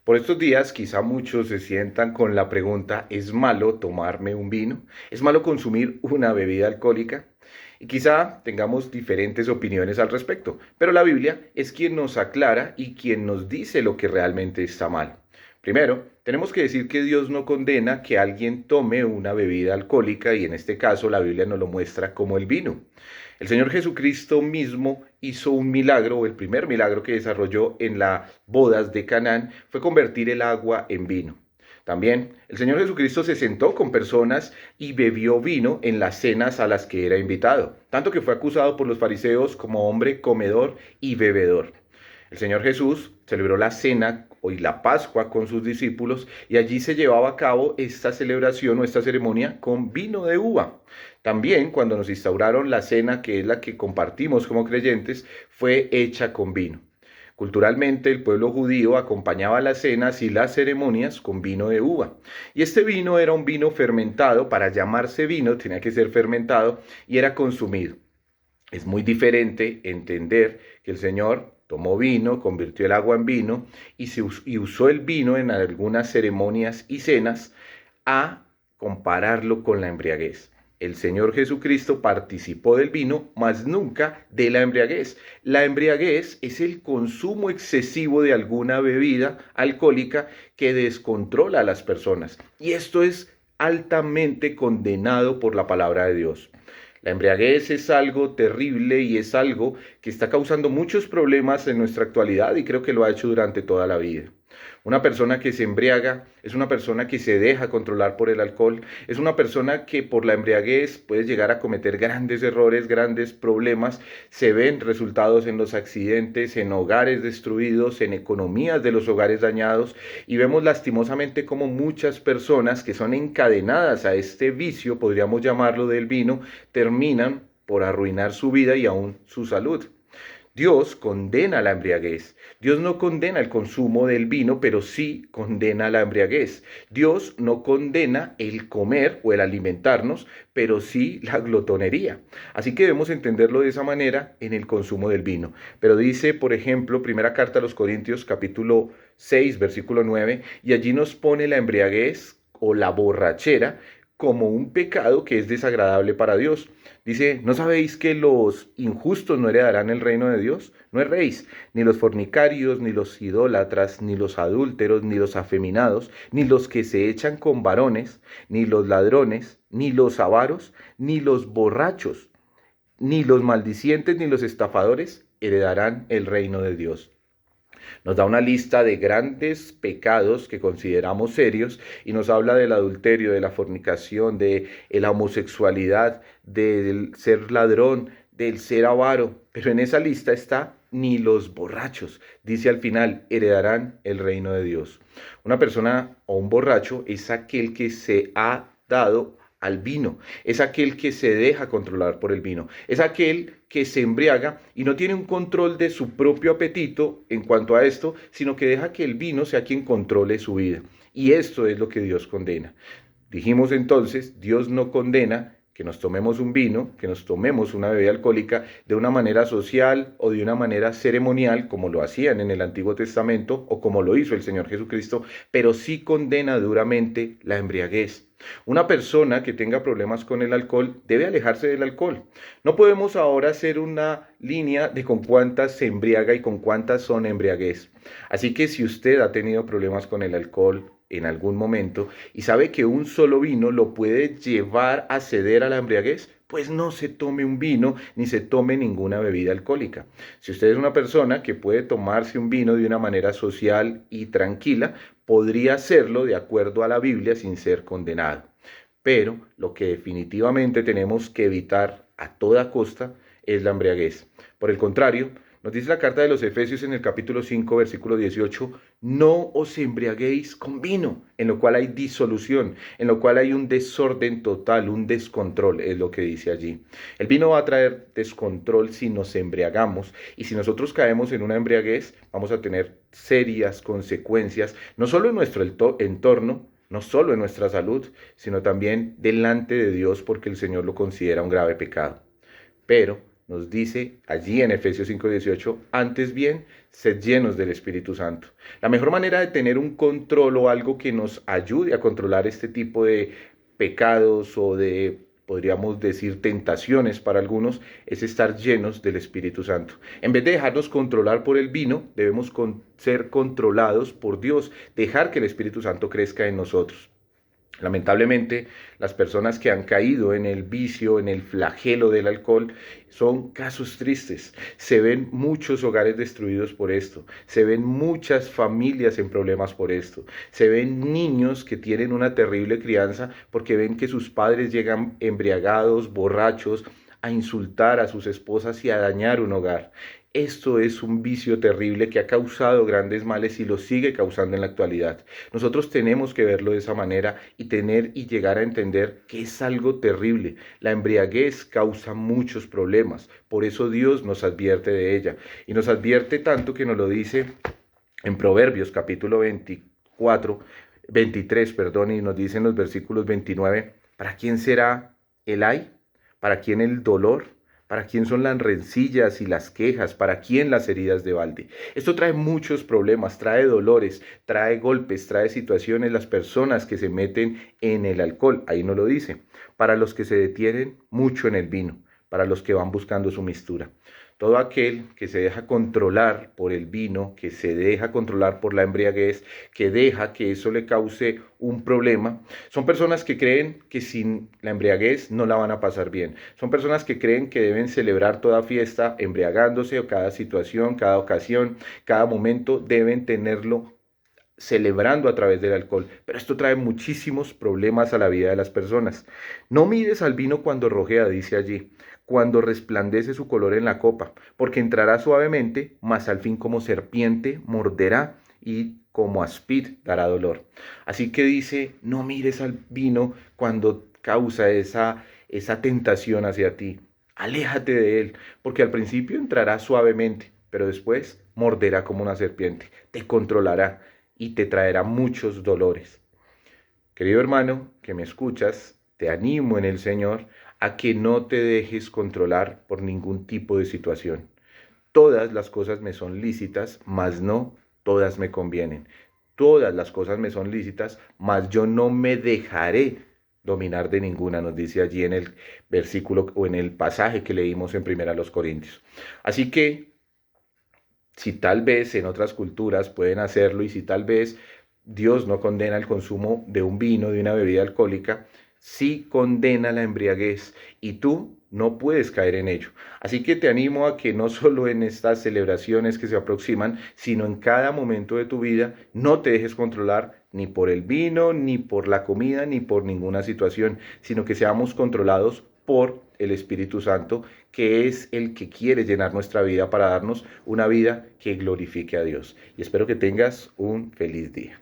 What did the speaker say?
Por estos días quizá muchos se sientan con la pregunta, ¿es malo tomarme un vino? ¿Es malo consumir una bebida alcohólica? Y quizá tengamos diferentes opiniones al respecto, pero la Biblia es quien nos aclara y quien nos dice lo que realmente está mal. Primero, tenemos que decir que Dios no condena que alguien tome una bebida alcohólica y en este caso la Biblia nos lo muestra como el vino. El Señor Jesucristo mismo hizo un milagro, o el primer milagro que desarrolló en las bodas de Canaán fue convertir el agua en vino. También el Señor Jesucristo se sentó con personas y bebió vino en las cenas a las que era invitado, tanto que fue acusado por los fariseos como hombre comedor y bebedor. El Señor Jesús celebró la cena y la Pascua con sus discípulos y allí se llevaba a cabo esta celebración o esta ceremonia con vino de uva. También cuando nos instauraron la cena, que es la que compartimos como creyentes, fue hecha con vino. Culturalmente, el pueblo judío acompañaba las cenas y las ceremonias con vino de uva. Y este vino era un vino fermentado, para llamarse vino tenía que ser fermentado y era consumido. Es muy diferente entender que el Señor tomó vino, convirtió el agua en vino y usó el vino en algunas ceremonias y cenas a compararlo con la embriaguez. El Señor Jesucristo participó del vino, mas nunca de la embriaguez. La embriaguez es el consumo excesivo de alguna bebida alcohólica que descontrola a las personas. Y esto es altamente condenado por la palabra de Dios. La embriaguez es algo terrible y es algo que está causando muchos problemas en nuestra actualidad y creo que lo ha hecho durante toda la vida. Una persona que se embriaga es una persona que se deja controlar por el alcohol, es una persona que por la embriaguez puede llegar a cometer grandes errores, grandes problemas, se ven resultados en los accidentes, en hogares destruidos, en economías de los hogares dañados y vemos lastimosamente como muchas personas que son encadenadas a este vicio, podríamos llamarlo del vino, terminan por arruinar su vida y aún su salud. Dios condena la embriaguez. Dios no condena el consumo del vino, pero sí condena la embriaguez. Dios no condena el comer o el alimentarnos, pero sí la glotonería. Así que debemos entenderlo de esa manera en el consumo del vino. Pero dice, por ejemplo, primera carta a los Corintios, capítulo 6, versículo 9, y allí nos pone la embriaguez o la borrachera como un pecado que es desagradable para Dios. Dice, ¿no sabéis que los injustos no heredarán el reino de Dios? No erréis, ni los fornicarios, ni los idólatras, ni los adúlteros, ni los afeminados, ni los que se echan con varones, ni los ladrones, ni los avaros, ni los borrachos, ni los maldicientes, ni los estafadores heredarán el reino de Dios. Nos da una lista de grandes pecados que consideramos serios y nos habla del adulterio, de la fornicación, de la homosexualidad, del ser ladrón, del ser avaro. Pero en esa lista está ni los borrachos. Dice al final, heredarán el reino de Dios. Una persona o un borracho es aquel que se ha dado al vino, es aquel que se deja controlar por el vino, es aquel que se embriaga y no tiene un control de su propio apetito en cuanto a esto, sino que deja que el vino sea quien controle su vida. Y esto es lo que Dios condena. Dijimos entonces, Dios no condena que nos tomemos un vino, que nos tomemos una bebida alcohólica de una manera social o de una manera ceremonial, como lo hacían en el Antiguo Testamento o como lo hizo el Señor Jesucristo, pero sí condena duramente la embriaguez. Una persona que tenga problemas con el alcohol debe alejarse del alcohol. No podemos ahora hacer una línea de con cuántas se embriaga y con cuántas son embriaguez. Así que si usted ha tenido problemas con el alcohol en algún momento y sabe que un solo vino lo puede llevar a ceder a la embriaguez, pues no se tome un vino ni se tome ninguna bebida alcohólica. Si usted es una persona que puede tomarse un vino de una manera social y tranquila, podría hacerlo de acuerdo a la Biblia sin ser condenado. Pero lo que definitivamente tenemos que evitar a toda costa es la embriaguez. Por el contrario, nos dice la carta de los Efesios en el capítulo 5, versículo 18, no os embriaguéis con vino, en lo cual hay disolución, en lo cual hay un desorden total, un descontrol, es lo que dice allí. El vino va a traer descontrol si nos embriagamos y si nosotros caemos en una embriaguez, vamos a tener serias consecuencias, no solo en nuestro entorno, no solo en nuestra salud, sino también delante de Dios porque el Señor lo considera un grave pecado. Pero nos dice allí en Efesios 5:18, antes bien, sed llenos del Espíritu Santo. La mejor manera de tener un control o algo que nos ayude a controlar este tipo de pecados o de, podríamos decir, tentaciones para algunos, es estar llenos del Espíritu Santo. En vez de dejarnos controlar por el vino, debemos ser controlados por Dios, dejar que el Espíritu Santo crezca en nosotros. Lamentablemente, las personas que han caído en el vicio, en el flagelo del alcohol, son casos tristes. Se ven muchos hogares destruidos por esto. Se ven muchas familias en problemas por esto. Se ven niños que tienen una terrible crianza porque ven que sus padres llegan embriagados, borrachos, a insultar a sus esposas y a dañar un hogar. Esto es un vicio terrible que ha causado grandes males y lo sigue causando en la actualidad. Nosotros tenemos que verlo de esa manera y tener y llegar a entender que es algo terrible. La embriaguez causa muchos problemas, por eso Dios nos advierte de ella. Y nos advierte tanto que nos lo dice en Proverbios capítulo 23, y nos dice en los versículos 29, ¿para quién será el ay? ¿Para quién el dolor? ¿Para quién son las rencillas y las quejas? ¿Para quién las heridas de balde? Esto trae muchos problemas, trae dolores, trae golpes, trae situaciones, las personas que se meten en el alcohol, ahí no lo dice, para los que se detienen mucho en el vino, para los que van buscando su mistura. Todo aquel que se deja controlar por el vino, que se deja controlar por la embriaguez, que deja que eso le cause un problema, son personas que creen que sin la embriaguez no la van a pasar bien. Son personas que creen que deben celebrar toda fiesta embriagándose o cada situación, cada ocasión, cada momento deben tenerlo celebrando a través del alcohol, pero esto trae muchísimos problemas a la vida de las personas. No mires al vino cuando rojea, dice allí, cuando resplandece su color en la copa, porque entrará suavemente, mas al fin como serpiente morderá y como aspid dará dolor. Así que dice, no mires al vino cuando causa esa tentación hacia ti. Aléjate de él, porque al principio entrará suavemente, pero después morderá como una serpiente, te controlará y te traerá muchos dolores. Querido hermano que me escuchas, te animo en el Señor a que no te dejes controlar por ningún tipo de situación. Todas las cosas me son lícitas, mas no todas me convienen. Todas las cosas me son lícitas, mas yo no me dejaré dominar de ninguna, nos dice allí en el versículo o en el pasaje que leímos en 1 Corintios. Así que si tal vez en otras culturas pueden hacerlo y si tal vez Dios no condena el consumo de un vino, de una bebida alcohólica, sí condena la embriaguez y tú no puedes caer en ello. Así que te animo a que no solo en estas celebraciones que se aproximan, sino en cada momento de tu vida, no te dejes controlar ni por el vino, ni por la comida, ni por ninguna situación, sino que seamos controlados por el Espíritu Santo, que es el que quiere llenar nuestra vida para darnos una vida que glorifique a Dios. Y espero que tengas un feliz día.